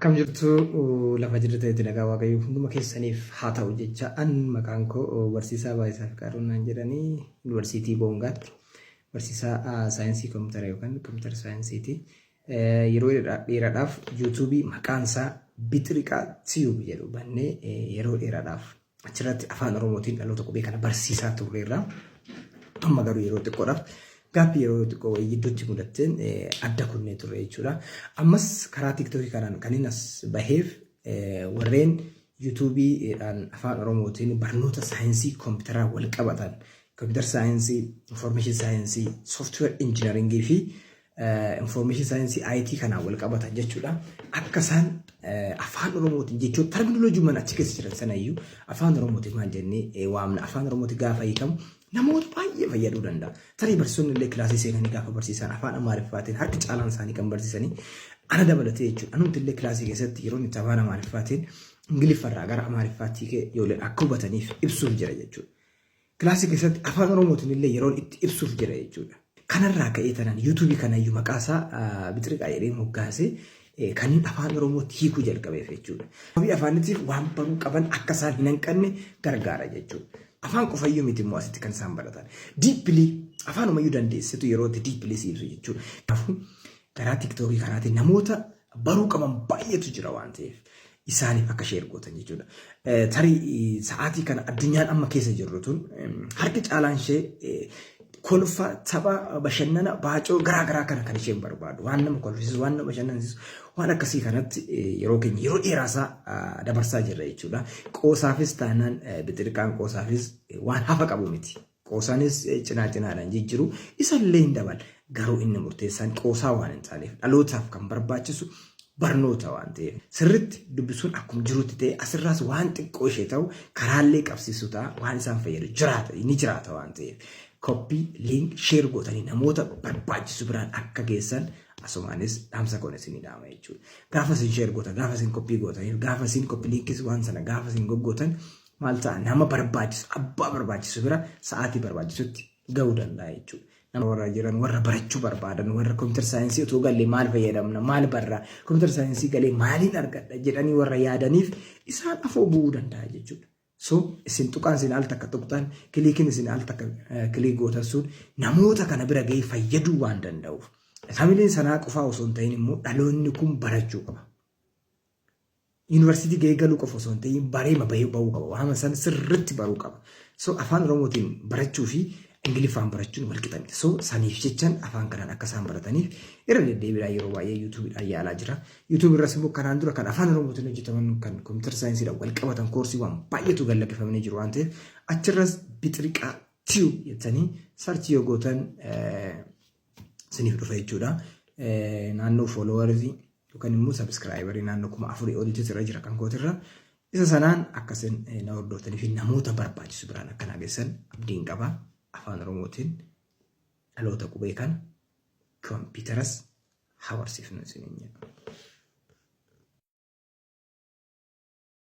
Akkam jirtu lafa jirtanitti nagaa waaqayyo hunduma keessaniif haa ta'u jecha an maqaan koo barsiisaa Baayisaa Fiqaaduun naan jedhanii yuunivarsiitii Boongaatti barsiisaa saayinsii kompiitara yookaan kompiitara saayinsiiti. Yeroo dheeraadhaaf yuutuubii maqaan isaa Bixiriqaa Tiyuub jedhu bannee yeroo dheeraadhaaf achirratti afaan Oromootiin dhaloota qubee kana barsiisaa turreerra. Amma garuu yeroo xiqqoodhaaf gaaffii yeroo xiqqoo wayii gidduutti mudateen adda kunnee turre jechuudha. Ammas karaa TikTokii kanaan kan inni as baheef warreen yuutuubiidhaan afaan Oromootiin barnoota saayinsii kompiitaraa wal qabatan kompiitara saayinsii, infoormeeshin saayinsii, sooftiweer injiinaringii fi infoormeeshin saayinsii IT kanaan wal qabatan jechuudha. Akka isaan afaan Oromootiin jechuun terminoloojii mana achi keessa jiran sanayyuu afaan Oromootiin maal jennee waamna. Afaan Oromootiin gaafa hiikamu namoota baay'ee fayyaduu danda'a. Tarii barsiisonni illee kilaasii seenanii gaafa barsiisan afaan Amaariffaatiin harki caalaan isaanii kan barsiisanii ana dabalatee jechuudha. Anumti illee kilaasii keessatti yeroo itti afaan Amaariffaatiin Ingiliffarraa gara Amaariffaatti yoo akka hubataniif ibsuuf jira jechuudha. Kilaasii keessatti afaan Oromootiin illee yeroo itti ibsuuf jira jechuudha. Kanarraa ka'ee tanaan yuutuubii kanayyuu maqaa isaa Bixiriqaa jedhee moggaasee kanneen afaan Oromootti hiikuu jalqabeef jechuudha. Sababii afaanitiif waan baruu qaban akka isaan hin hanqanne gargaara jechuudha. Afaan qofayyuu miti immoo asitti kan isaan baratan. Diippilii afaan umayyuu dandeessitu yeroo itti diippilii siibsu jechuudha. Kanaafuu karaa TikTokii kanaatiin namoota baruu qaban baay'eetu jira waan ta'eef isaaniif akka sheer gootan jechuudha. Tarii sa'aatii kana addunyaan amma keessa jirru tun harki caalaan ishee kolfa tapha bashannana baacoo garaa kana kan isheen barbaadu. Waan nama kolfisiisu, waan nama bashannansiisu, waan akkasii kanatti yeroo keenya yeroo dheeraasaa dabarsaa jirra jechuudha. Qoosaafis taanaan Bixiriqaan qoosaafis waan hafa qabu miti. Qoosaanis cinaadhaan jijjiiru isallee hin dabal. Garuu inni murteessaan qoosaa waan hin taaneef dhalootaaf kan barbaachisu barnoota waan ta'eef sirriitti dubbisuun akkuma jirutti ta'e asirraas waan xiqqoo ishee ta'u karaallee qabsiisu ta'a waan isaan fayyadu ni jiraata waan ta'eef. Koppii, liink, sheer gootanii namoota barbaachisu biraan akka geessan asumaanis dhaamsa koon isin dhaama jechuudha. Gaafa isin sheer gootan, gaafa isin koppii gootaniif, gaafa isin koppii liinkis waan sana gaafa isin goggootan maal ta'a nama barbaachisu, abbaa barbaachisu bira sa'aatii barbaachisutti gahuu danda'a jechuudha. Nama warra jiran, warra barachuu barbaadan, warra kompiitara saayinsii otoo galee maal fayyadamna, maal barraa, kompiitara saayinsii galee maaliin argadha jedhanii warra yaadaniif isaan afoo bu'uu danda'a jechuudha. So isin tuqaan isin al takka tuqxan kiliikiin isin al takka kiliik gootan sun namoota kana bira gahee fayyaduu waan danda'uuf. Familiin sanaa qofaa osoo hin ta'in immoo dhaloonni kun barachuu qaba. Yuunivarsiitii gahee galuu qofa osoo hin ta'in bareema bahuu qaba. Waan san sirriitti baruu qaba. So afaan Oromootiin barachuu fi Ingiliffaan barachuun wal qixa miti. So saniif jechaan afaan kanaan akka isaan barataniif irra deddeebiidhaan yeroo baay'ee yuutuubiidhaan yaalaa jira. Yuutuubii irras immoo kanaan dura kan afaan Oromootiin hojjetaman kan kompiitara saayinsiidhaan wal qabatan koorsiiwwan baay'eetu gallaqifamanii jiru waan ta'eef achirras Bixiriqaa Tiyuub jettanii sarchii yoo gootan isiniif dhufa jechuudha. Naannoo fooloowarii yookaan immoo sabiskiraayibarii naannoo 4,000 oliitu irra jira kan kootirra. Isa sanaan akkasiin na hordoftanii fi namoota barbaachisu biraan akka nageessan abdiin qaba. Afaan Oromootiin dhaloota qubee kan kompiitaras haa barsiifnu isiniin jedha.